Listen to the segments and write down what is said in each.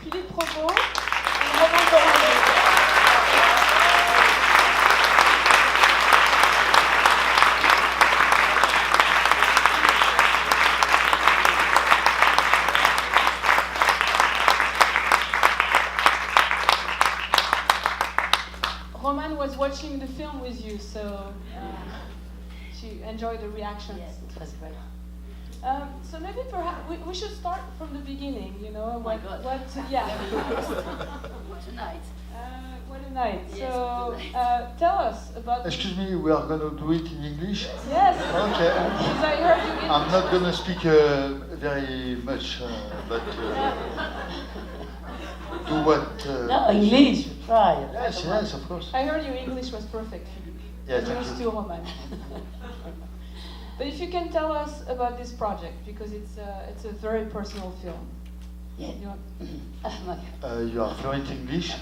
Philippe Robot and Roman Boranger. Roman was watching the film with you, so she enjoyed the reactions. Yes, it was great. So maybe perhaps we should start from the beginning. You know, Oh my God. yeah. What a night. What a night. Yes, So what a night. tell us about. Excuse me, we are going to do it in English? Yes. Okay. Because I heard you in. I'm not going to speak very much, but do what... No, English, try. Yes, yes, of course. I heard your English was perfect, Philippe. Yeah, thank Yours you. too, Roman. But if you can tell us about this project, because it's a very personal film. Yeah. You want- You are fluent English. I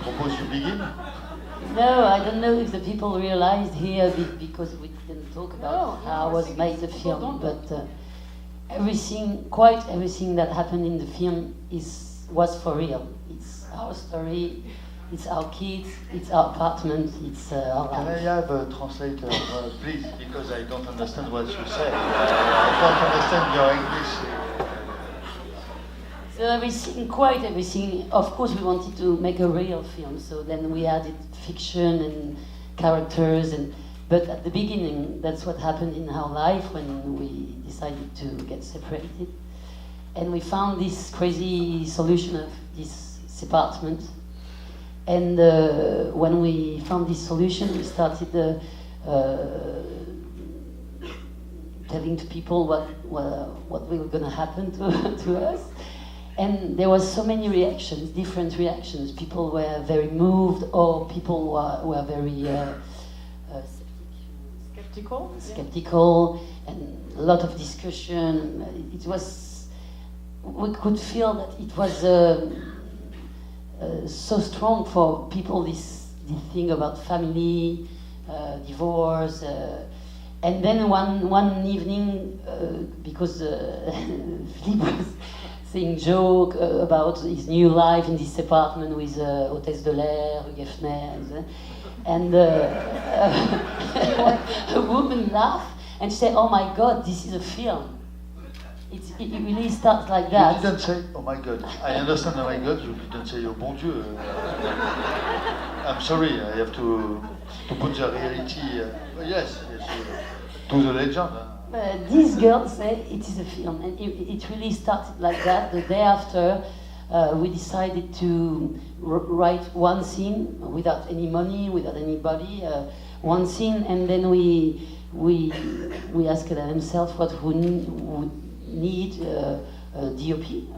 propose you begin. No, I don't know if the people realized here because we didn't talk about No, how I was think made the people film, don't but quite everything that happened in the film was for real. It's our story, it's our kids, it's our apartment, it's our Can I life. have a translator, please? Because I don't understand what you say. I don't understand your English. So quite everything. Of course, we wanted to make a real film, so then we added fiction and characters. But at the beginning, that's what happened in our life when we decided to get separated, and we found this crazy solution of this apartment. And when we found this solution, we started telling to people what was going to happen to us. And there was so many reactions, different reactions. People were very moved, or people were very skeptical, and a lot of discussion. It was, we could feel that it was so strong for people. This thing about family, divorce. And then one evening, because Philippe was saying joke about his new life in this apartment with Hôtesse de l'Air, Geffner, and a woman laughed and she said, "Oh my God, this is a film." It really starts like that. You didn't say, "Oh my God." I understand, "Oh my God." You didn't say, "Oh bon Dieu." I'm sorry. I have to put the reality. Yes, to the legend. These girls say it is a film, and it really started like that. The day after, we decided to write one scene without any money, without anybody, one scene, and then we asked themselves what would need DOP,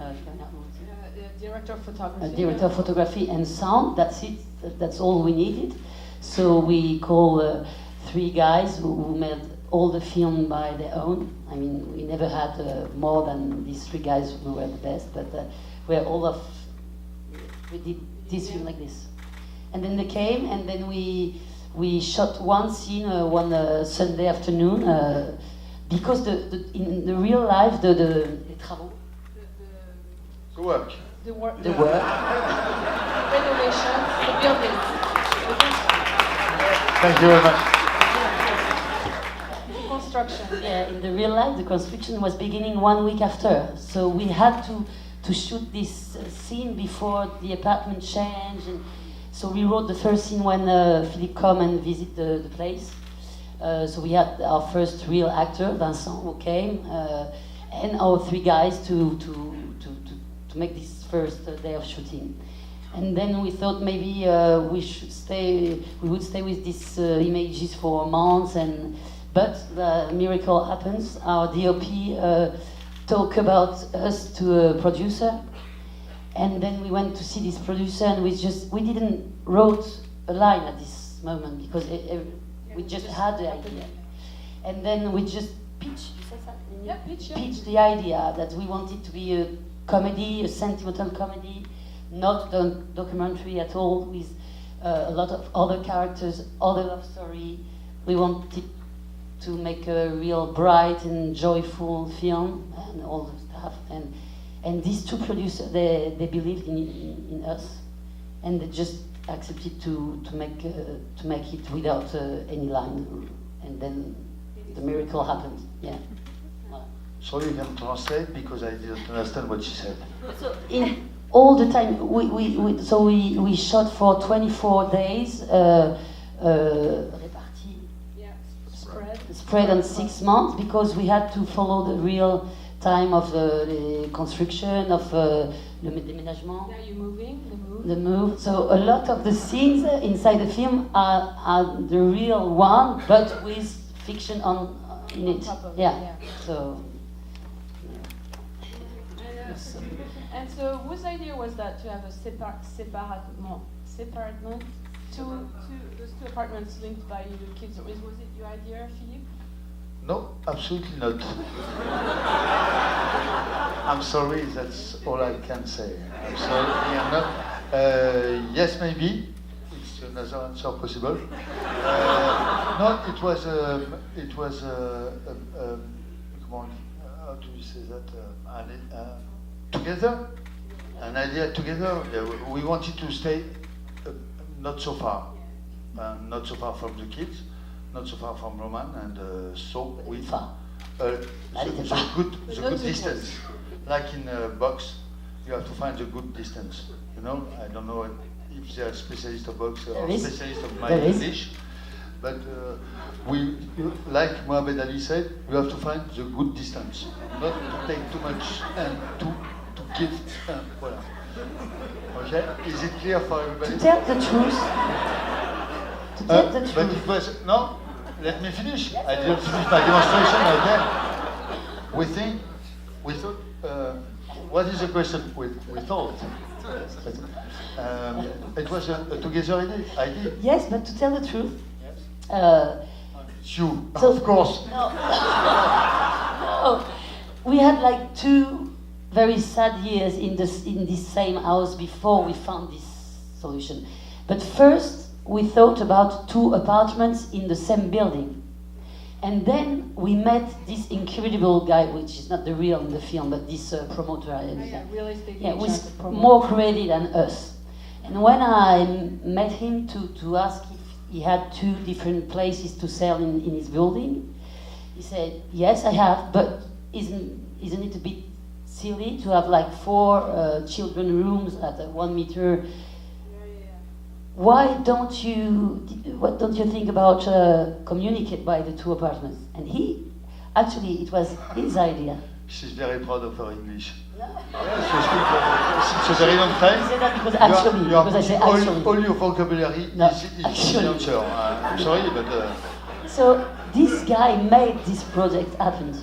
director of photography. Director of photography and sound. That's it. That's all we needed. So we call 3 guys who made all the film by their own. I mean, we never had more than these 3 guys who were the best, but we did this film like this. And then they came, and then we shot one scene one Sunday afternoon, because in the real life, les travaux, The work. The work. Renovation. The building. Thank you very much. Construction. Yeah, in the real life, the construction was beginning 1 week after. So we had to shoot this scene before the apartment changed. And so we wrote the first scene when Philippe come and visit the place. So we had our first real actor, Vincent, who came, and our 3 guys to make this first day of shooting. And then we thought maybe we would stay with these images for months, but the miracle happens. Our DOP talked about us to a producer, and then we went to see this producer, and we didn't wrote a line at this moment because we just had the idea, and then we just pitched. Pitched the idea that we wanted to be a comedy, a sentimental comedy, not a documentary at all, with a lot of other characters, other love story. We wanted to make a real bright and joyful film and all the stuff. And And these two producers, they believed in us, and they just accepted to make it without any line, and then the miracle happened. Yeah. So you can translate because I didn't understand what she said. So in all the time, we shot for 24 days, répartis, spread on 6 months, because we had to follow the real time of the construction, of le déménagement. Yeah, you're moving, The move. So a lot of the scenes inside the film are the real one, but with fiction in it. Top of it, Yeah. yeah. So. And so, whose idea was that to have a separate those two apartments linked by the kids? Was it your idea, Philippe? No, absolutely not. I'm sorry, that's all I can say. I'm sorry, I'm not. Yes, maybe. It's another answer possible. No, it was. Come on, how do you say that? Together, an idea together. Yeah, we wanted to stay not so far from the kids, not so far from Roman, and so with the good distance. Like in a box, you have to find the good distance. You know, I don't know if they are specialist of box or specialist of my English, but like Mohamed Ali said, you have to find the good distance, not to take too much and to give. Voilà. Okay, is it clear for everybody? To tell the truth. But it was no. Let me finish. I didn't finish my demonstration. Okay. We thought. What is the question? We thought. It was a together idea. Yes, but to tell the truth. You, of course. No. No. We had like 2 very sad years in this same house before we found this solution. But first, we thought about 2 apartments in the same building. And then we met this incredible guy, which is not the real in the film, but this promoter. Real estate yeah, agent, was promoter. more creative than us. And when I met him to ask if he had 2 different places to sell in his building, he said, yes, I have, but isn't it a bit silly to have like 4 children rooms at 1 meter? What don't you think about communicate by the 2 apartments? And actually, it was his idea. She's very proud of her English. Yes, she speaks since a very long time. I say that because actually, because I say actually. All your vocabulary is the answer. I'm sorry, but. So this guy made this project happen.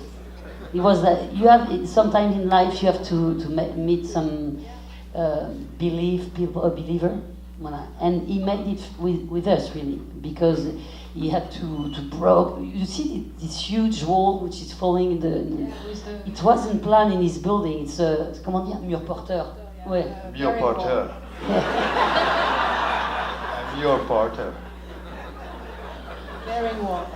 It was that you have sometimes in life you have to meet some believer. And he made it with us, really, because he had to break. You see this huge wall which is falling. It wasn't planned in his building. It's comment dire, mur porteur. Ouais. Mur porteur. Mur porteur. Bearing wall.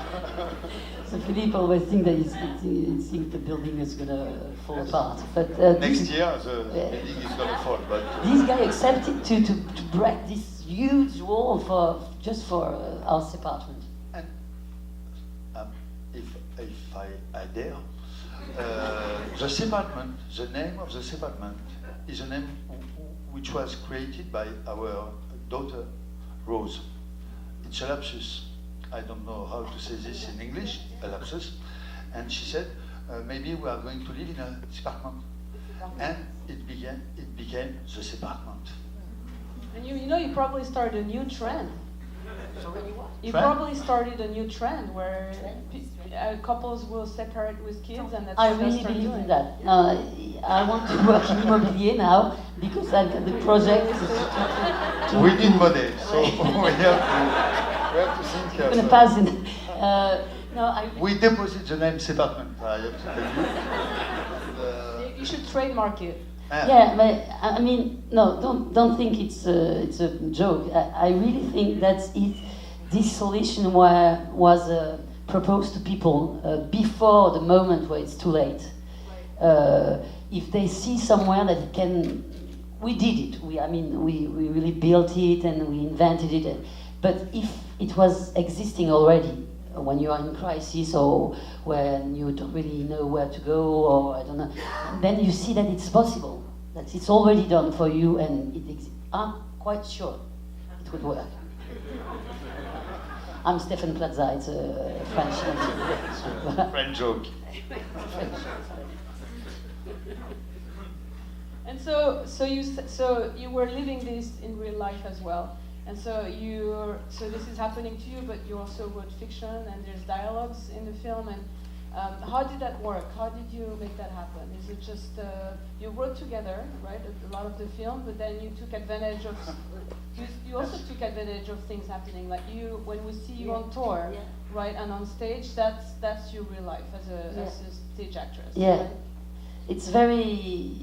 So Philippe always thinks that he thinks the building is gonna fall apart. But next year the building is gonna fall. But this guy accepted to break this huge wall for our apartment. And if I dare, the apartment, the name of the apartment is a name which was created by our daughter Rose. It's a lapsus. I don't know how to say this in English, a lapsus. And she said, maybe we are going to live in a apartment. And it became the apartment. And you know, you probably started a new trend. You Trend? probably started a new trend where couples will separate with kids, and that's I what they'll really start believe doing. in that. I want to work in immobilier now because I've got the project. We need money, so we have to think. I'm gonna pass in. We deposit the name apartment. I have to tell you. You should trademark it. Yeah, but I mean, no, don't think it's a joke. I really think that this solution was proposed to people before the moment where it's too late. if they see somewhere that it can, we did it. We really built it and we invented it. But if it was existing already, when you are in crisis or when you don't really know where to go or I don't know, then you see that it's possible, that it's already done for you and I'm quite sure it would work. I'm Stéphane Plaza, it's a French French joke. And so you were living this in real life as well. And so this is happening to you, but you also wrote fiction and there's dialogues in the film. And how did that work? How did you make that happen? Is it just you wrote together, right, a lot of the film, but then you took advantage of you also took advantage of things happening, like when we see you on tour, right, and on stage, that's your real life as a stage actress. Yeah, right? It's very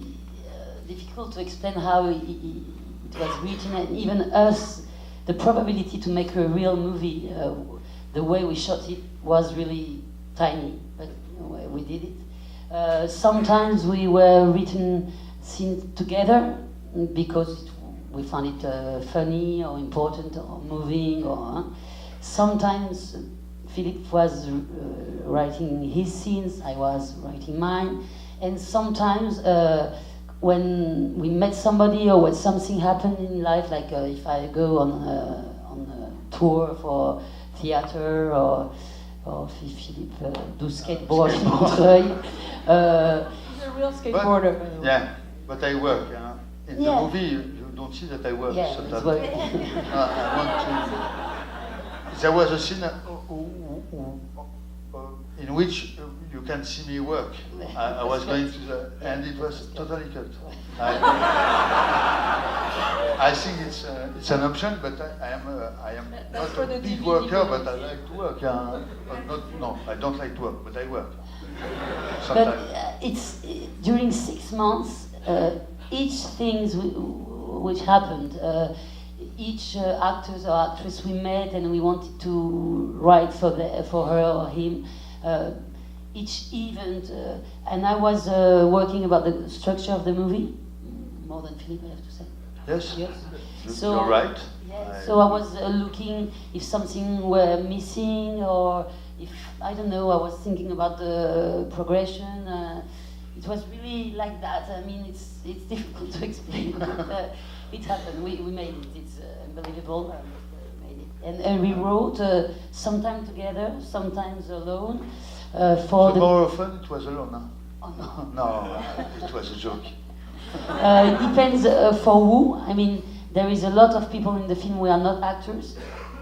difficult to explain how it was written, and even us, the probability to make a real movie, the way we shot it was really tiny, but we did it. Sometimes we were written scenes together because we found it funny or important or moving. Or sometimes Philippe was writing his scenes, I was writing mine, and sometimes when we met somebody or when something happened in life, like if I go on a tour for theater or if Philippe do skateboard in Montreuil. He's a real skateboarder, by the way. Yeah, but I work. In the movie, you don't see that I work sometimes. I want to. There was a scene in which you can see me work. I was going to and it was totally cut. I think it's an option, but I am not a big worker, but I like to work. No, I don't like to work, but I work. Sometimes. But it's during 6 months, each thing which happened, each actors or actress we met and we wanted to write for her or him. Each event, and I was working about the structure of the movie, more than Philippe, I have to say. Yes. So, you're right. Yeah, so I was looking if something were missing, or if, I don't know, I was thinking about the progression. It was really like that. I mean, it's difficult to explain, but it happened. We made it. It's unbelievable. We made it. And we wrote sometimes together, sometimes alone. So more often it was alone, huh? Oh, no. No, it was a joke. It depends for who. I mean, there is a lot of people in the film who are not actors.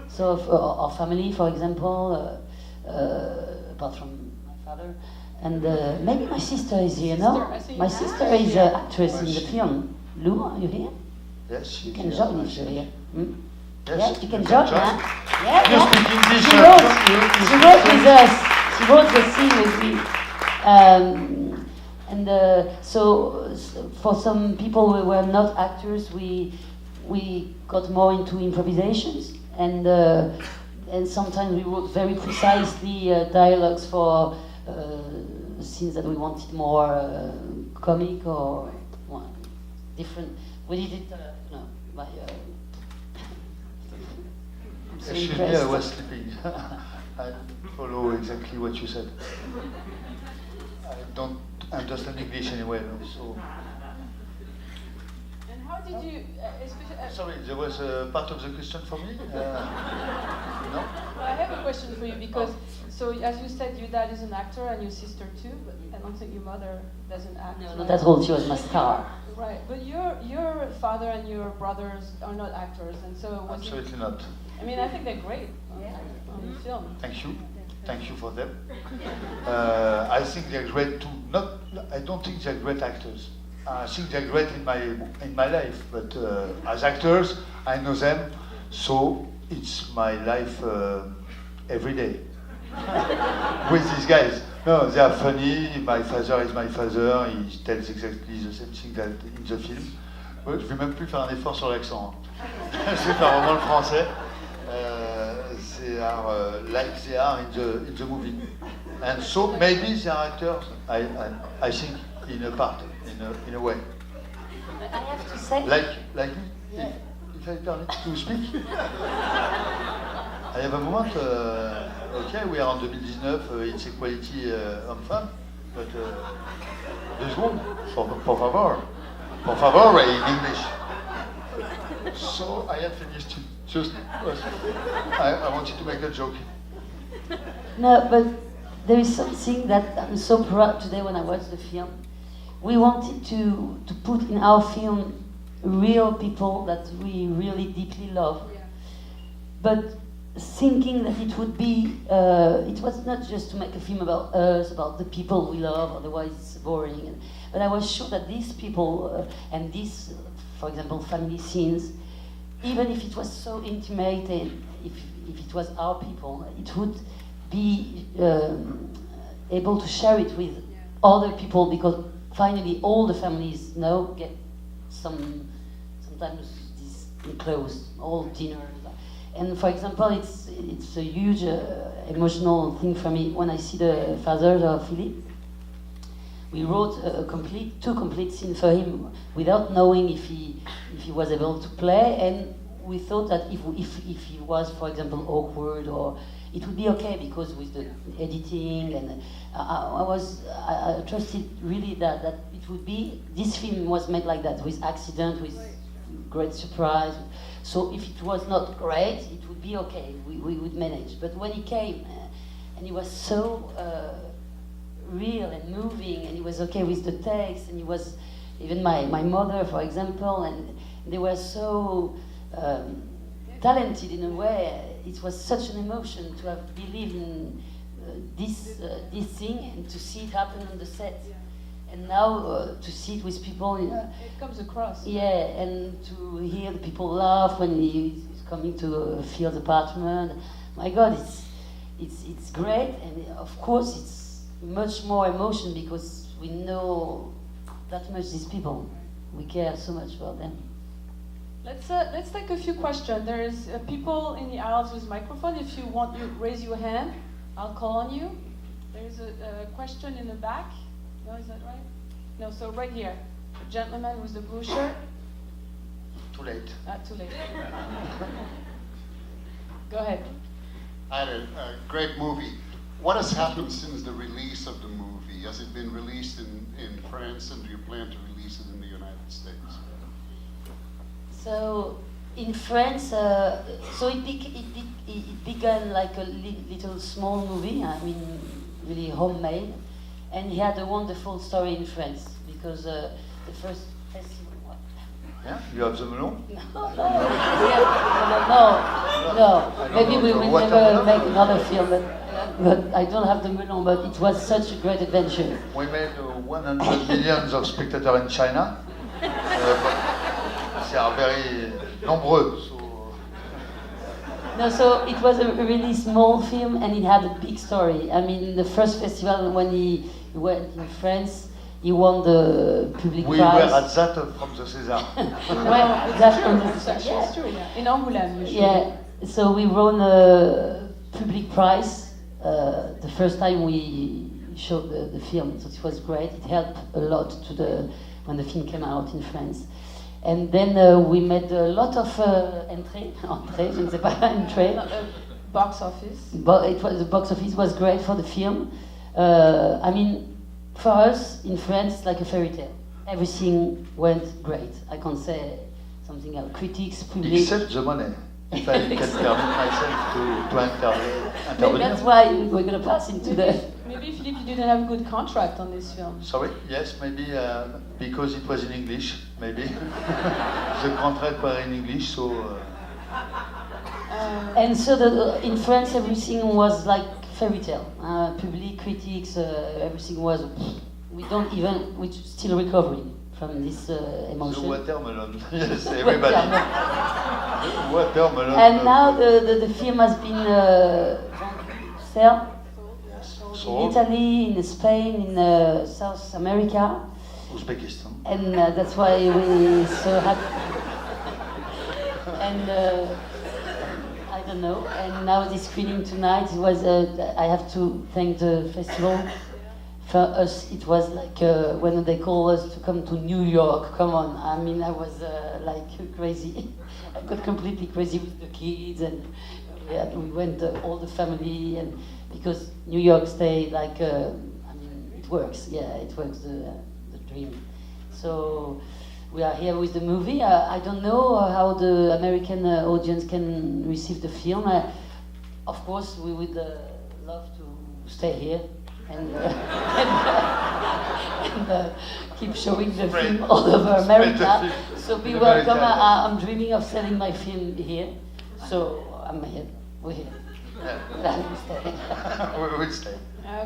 So our family, for example, apart from my father, and maybe my sister is here. No, my sister is an actress in the film. Lou, are you here? Yes, you can join if you're here. Yes, you can join. Yeah, you speak English. She wrote with us. She wrote the scene with me. So for some people who were not actors, we got more into improvisations, and sometimes we wrote very precisely dialogues for scenes that we wanted more comic or different. We did it, by. I'm so impressed. I was sleeping. I follow exactly what you said. I don't understand English anyway, so. And how did you, especially? Sorry, there was a part of the question for me. No. Well, I have a question for you because, so as you said, your dad is an actor and your sister too, but I don't think your mother doesn't act. No, not at all. She was my star. Right, but your father and your brothers are not actors, and so was absolutely not. I mean, I think they're great on the film. Thank you for them. I think they're great too. I don't think they're great actors. I think they're great in my life, but as actors, I know them, so it's my life every day with these guys. No, they are funny. My father is my father. He tells exactly the same thing that in the film. Je vais même plus faire un effort sur l'accent. Je vais faire vraiment le français. They are like they are in the movie, and so maybe they are actors. I think in a part, in a way. I have to say. Like me? Yeah. If I turn it to speak? I have a moment, okay, we are en 2019, it's equality homme-femme, but 2 secondes, por favor, in English. So I had finished just, I wanted to make a joke. No, but there is something that I'm so proud today when I watched the film. We wanted to put in our film real people that we really deeply love. Yeah. But thinking that it would be, it was not just to make a film about us, about the people we love, otherwise it's boring. But I was sure that these people, and these, for example, family scenes, even if it was so intimate and if it was our people, it would be able to share it with other people, because finally all the families get sometimes this enclosed, all dinners. And for example, it's a huge emotional thing for me when I see the father of Philippe. We wrote two complete scenes for him without knowing if he was able to play, and we thought that if he was, for example, awkward, or it would be okay, because with the editing and I trusted really that it would be, this film was made like that, with accident, with great surprise. So if it was not great, it would be okay, we would manage. But when he came, and he was so real and moving, and he was okay with the text, and he was, even my mother, for example, and they were so talented in a way. It was such an emotion to have believed in this thing, and to see it happen on the set. And now to see it with people, it comes across. Yeah, and to hear the people laugh when he's coming to Phil's apartment. My God, it's great, and of course it's much more emotion because we know that much these people. We care so much about them. Let's take a few questions. There is people in the aisles with microphone. If you want, you raise your hand. I'll call on you. There is a question in the back. No, is that right? No, so right here. The gentleman with the brochure. Too late. Too late. Go ahead. I had a great movie. What has happened since the release of the movie? Has it been released in France, and do you plan to release it in the United States? So in France, so it began like a little small movie. I mean, really homemade, and he had a wonderful story in France because the first festival. What? Yeah, you have the melon? No. Maybe we will never make another film, but I don't have the melon. But it was such a great adventure. We made 100 millions of spectators in China. They are very nombreux. No, so it was a really small film, and it had a big story. I mean, the first festival when he went in France, he won the public We prize. were at that from the César. Well, that's from the It's actually true, yeah. In Angoulême, usually. Yeah, so we won a public prize the first time we showed the film. So it was great. It helped a lot to when the film came out in France. And then we made a lot of entrées, je ne sais pas, entrées. Box office. The box office was great for the film. I mean, for us in France, it's like a fairy tale. Everything went great. I can't say something else. Critics, public. Except the money. If I can permit myself to intervene. That's why we're going to pass into Maybe Philippe, you didn't have a good contract on this film. Sorry? Yes, maybe because it was in English, maybe. The contract was in English, so... And so in France, everything was like fairy tale. Public, critics, everything was... we're still recovering from this emotion. The watermelon, yes, everybody. Watermelon. And now the film has been sold in Italy, in Spain, in South America. Uzbekistan. And that's why we're so happy. And I don't know. And now this screening tonight was. I have to thank the festival For us, it was like when they call us to come to New York. Come on, I mean, I was like crazy. I got completely crazy with the kids, and we went all the family, and because New York stay like, I mean, it works. Yeah, it works the dream. So we are here with the movie. I don't know how the American audience can receive the film. Of course, we would love to stay here and keep showing the film all over America. So be welcome. I'm dreaming of selling my film here. So I'm here. We're here. Yeah. We will stay.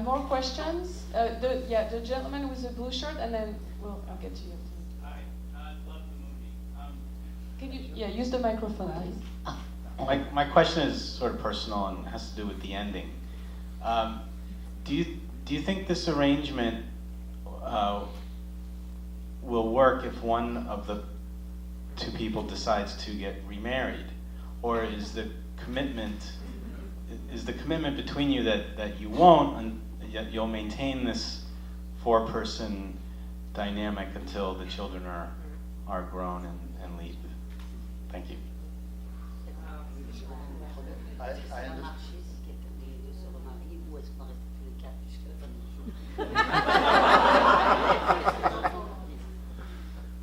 More questions? The gentleman with the blue shirt, and then I'll get to you. Hi, I love the movie. Can you use the microphone, please? My question is sort of personal and has to do with the ending. Do you think this arrangement will work if one of the two people decides to get remarried, or is the commitment between you that you won't, and yet you'll maintain this 4-person dynamic until the children are grown and leave? Thank you.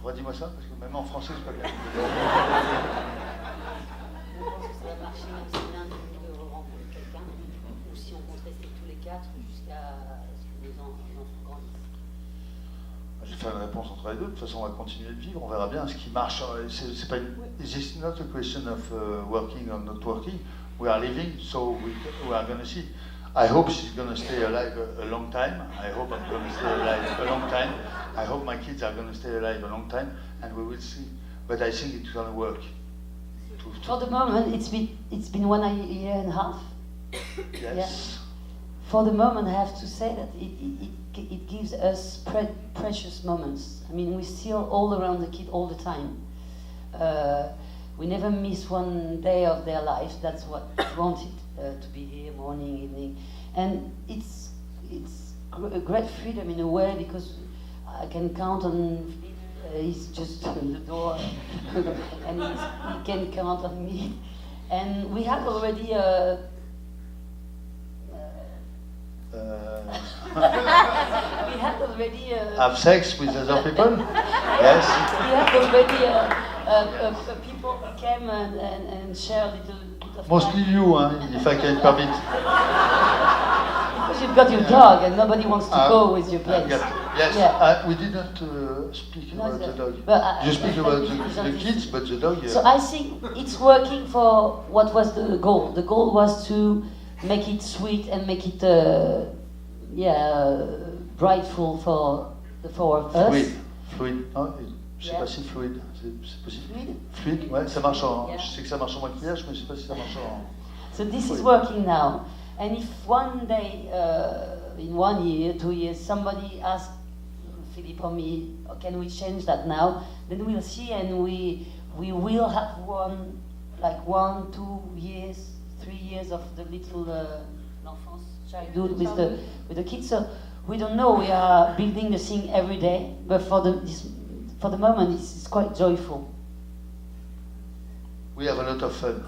Redis-moi ça, parce que même en français, c'est pas bien. Je pense que ça va marcher même si l'un de nous deux rencontre quelqu'un, ou si on compte rester tous les 4 jusqu'à ce que les enfants grandissent. Je vais faire une réponse entre les deux. De toute façon, on va continuer de vivre. On verra bien ce qui marche. C'est pas it's not a question of working or not working. We are living, so we are going to see. I hope she's going to stay alive a long time. I hope I'm going to stay alive a long time. I hope my kids are going to stay alive a long time, and we will see. But I think it's going to work. For the moment, it's been 1 year and a half. Yes. Yeah. For the moment, I have to say that it gives us precious moments. I mean, we're still all around the kid all the time. We never miss one day of their life. That's what we wanted, to be here morning, evening. And it's a great freedom in a way, because I can count on he's just on the door and he can count on me. And we have already we had already have sex with other people? Yes. We had already people who came and shared a little bit of Mostly time. you, if I can permit. Because you've got your dog and nobody wants to go with your place. Yes, Yeah. we didn't speak No, about the dog. but You speak about the the kids, but the dog... So I think it's working for what was the goal. The goal was to make it sweet and make it, brightful for us. Fluide. Non, je sais pas si fluide, c'est possible. Fluide, ouais, ça marche en... Yeah. Je sais que ça marche en maquillage, mais je sais pas si ça marche en... So this is working now. And if one day, in 1 year, 2 years, somebody asks Philippe or me, oh, can we change that now? Then we'll see, and we will have 1, 2 years, 3 years of the little l'enfance, childhood with the kids. So we don't know. We are building the thing every day, but for the moment, it's quite joyful. We have a lot of fun,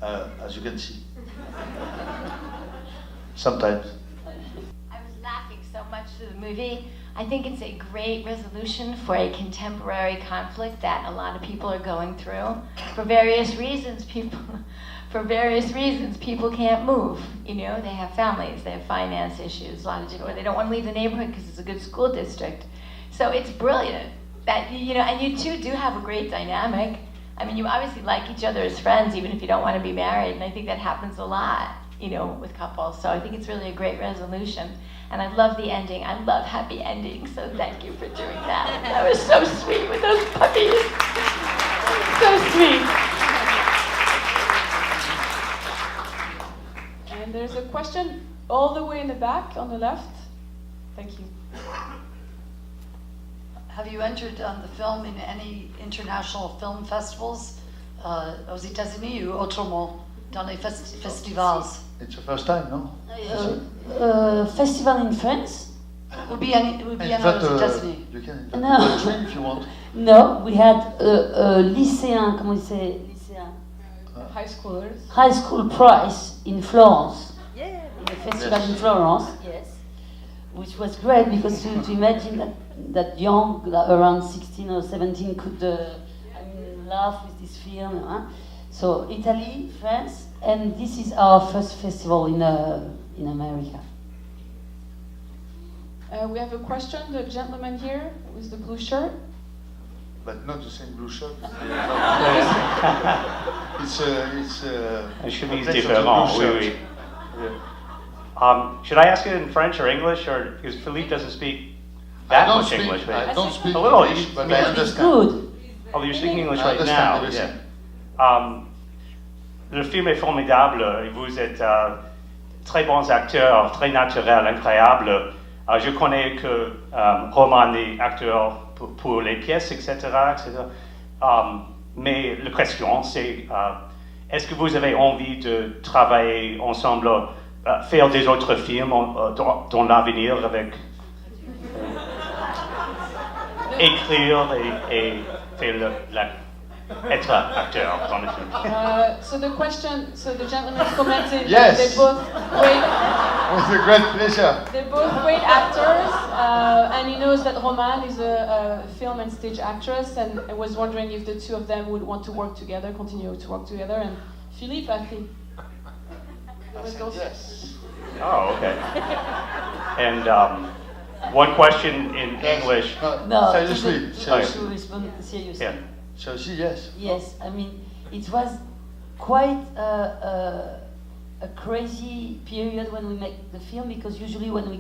as you can see. Sometimes. I was laughing so much through the movie. I think it's a great resolution for a contemporary conflict that a lot of people are going through. For various reasons, people can't move. You know, they have families, they have finance issues, or they don't want to leave the neighborhood because it's a good school district. So it's brilliant that, and you two do have a great dynamic. I mean, you obviously like each other as friends, even if you don't want to be married, and I think that happens a lot, with couples. So I think it's really a great resolution. And I love the ending. I love happy endings, so thank you for doing that. That was so sweet with those puppies. So sweet. And there's a question all the way in the back on the left. Thank you. Have you entered the film in any international film festivals aux États-Unis ou autrement dans les festivals? It's the first time, no? Festival in France. Would be Invite, États-Unis. you can invite No. a train if you want. No, we had a lycéen, comment il say, lycéen, High schoolers. high school prize in Florence. Yeah. In the festival Yes. in Florence, yes, which was great because to imagine that young, around 16 or 17, could laugh with this film. Huh? So Italy, France, and this is our first festival in America. We have a question. The gentleman here with the blue shirt. But not the same blue shirt. It's Un a chemise place of the différent, blue oui, shirt. oui. Yeah. Should I ask it in French or English, or because Philippe doesn't speak that much English? I don't speak A little, English, but I It's understand. good. Oh, you're speaking English I right understand now. everything. Yeah. Le film est formidable et vous êtes très bons acteurs, très naturels, incroyables. Je connais que Roman est acteur pour les pièces, etc. Mais la question, c'est est-ce que vous avez envie de travailler ensemble, faire des autres films dans l'avenir avec écrire et faire être acteur dans le film? So the question. So the gentleman commented Yes. that they're both great. With a great pleasure. They're both great actors, and he knows that Roman is a film and stage actress, and I was wondering if the two of them would want to work together, continue to work together. And Philippe, I think. was also- Yes. Oh, okay. And one question in English. No, Seriously, to seriously. respond seriously. Yeah. Seriously, yes. Yes, I mean, it was quite a crazy period when we make the film because usually when we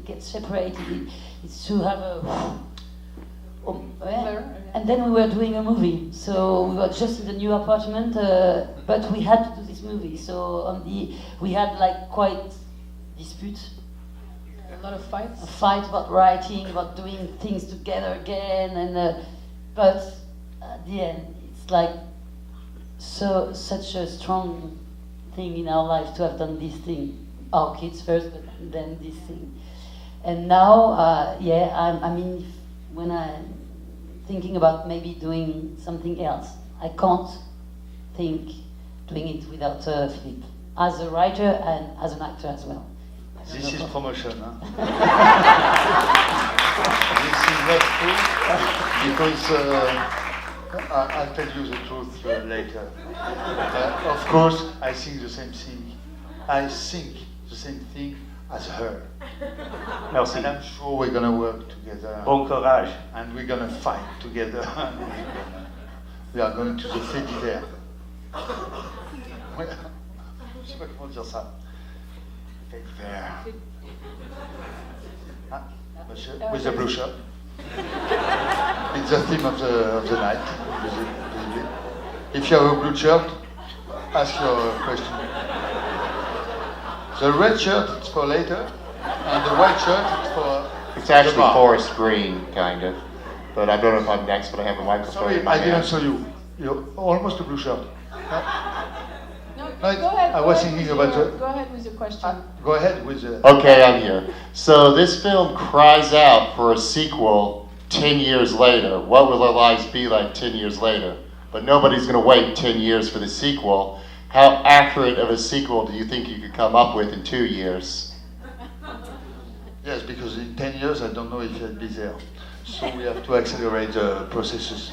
get separated, it's to have a. And then we were doing a movie, so we were just in the new apartment, but we had to do this movie. So we had like quite dispute, A lot of fights. a fight about writing, about doing things together again, and but at the end, it's like such a strong thing in our life to have done this thing. Our kids first, but then this thing. And now, I mean, when I'm thinking about maybe doing something else, I can't think doing it without Philippe, as a writer and as an actor as well. This is promotion, huh? This is not true, because I'll tell you the truth later. Of course, I think the same thing. I think the same thing as her. Merci. And I'm sure we're gonna work together. Bon courage. And we're gonna fight together. We are going to the fait d'hiver. Je sais pas comment dire ça. Fait d'hiver. Ah, monsieur, with the blue shirt. It's the theme of the night. If you have a blue shirt, ask your question. The red shirt is for later, and the white shirt is for. It's actually the bar. forest green, kind of. But I don't know if I'm next, but I have a microphone Sorry, in my I didn't hand. show you. You're almost a blue shirt. No, No, go ahead. I go was ahead thinking with about your- the- Go ahead with your question. Go ahead with the. Okay, I'm here. So this film cries out for a sequel 10 years later. What will our lives be like 10 years later? But nobody's going to wait 10 years for the sequel. How accurate of a sequel do you think you could come up with in 2 years? Yes, because in 10 years I don't know if I'll be there. So we have to accelerate the process.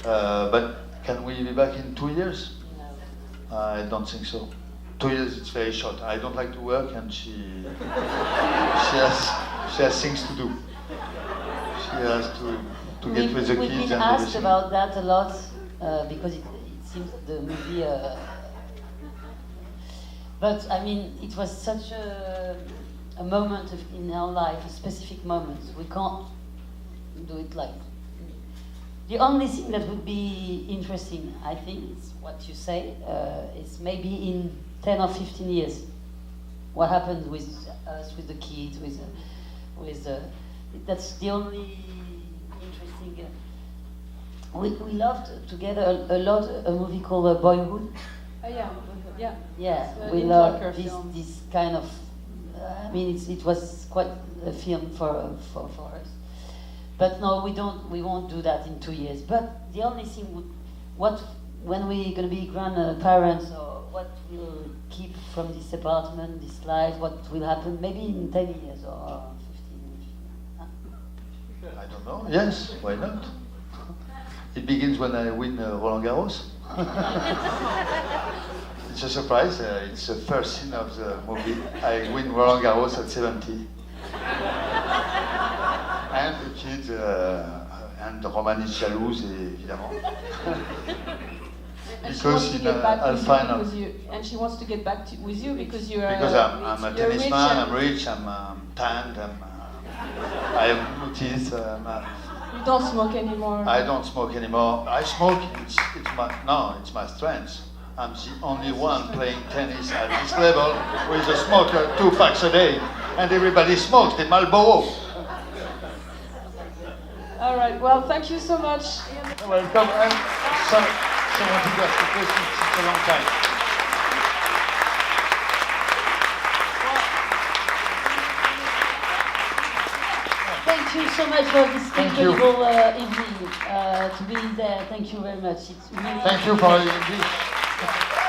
But can we be back in 2 years? I don't think so. 2 years, it's very short. I don't like to work, and she has things to do. She has to get with the We've kids been and asked everything. about that a lot because it seems the movie. But I mean, it was such a moment in our life, a specific moment. We can't do it like. The only thing that would be interesting, I think, is what you say, is maybe in 10 or 15 years, what happens with us, with the kids, that's the only interesting. We loved together a lot a movie called Boyhood. Yeah. Yeah, It's an we Interlocker love film. this kind of I mean, it was quite a film for us. But no, we won't do that in 2 years. But the only thing, when we're going to be grandparents, or what we'll keep from this apartment, this life, what will happen, maybe in 10 years or 15 years. I don't know. Yes, why not? It begins when I win Roland Garros. It's a surprise. It's the first scene of the movie. I win Roland Garros at 70. And the kids, and Roman is jalouse, évidemment. Because I'll find out. And she wants to get back with you because you're. Because I'm a tennisman, I'm rich, I'm tanned, I have no teeth. You don't smoke anymore. I don't smoke anymore. I smoke. It's my strength. I'm the only one playing tennis at this level with a smoker 2 packs a day, and everybody smokes the Marlboro. All right. Well, thank you so much. Welcome. And someone who asked the question. It's a long time. Thank you so much for this incredible evening to be there. Thank you very much. It's really Thank you for the invitation.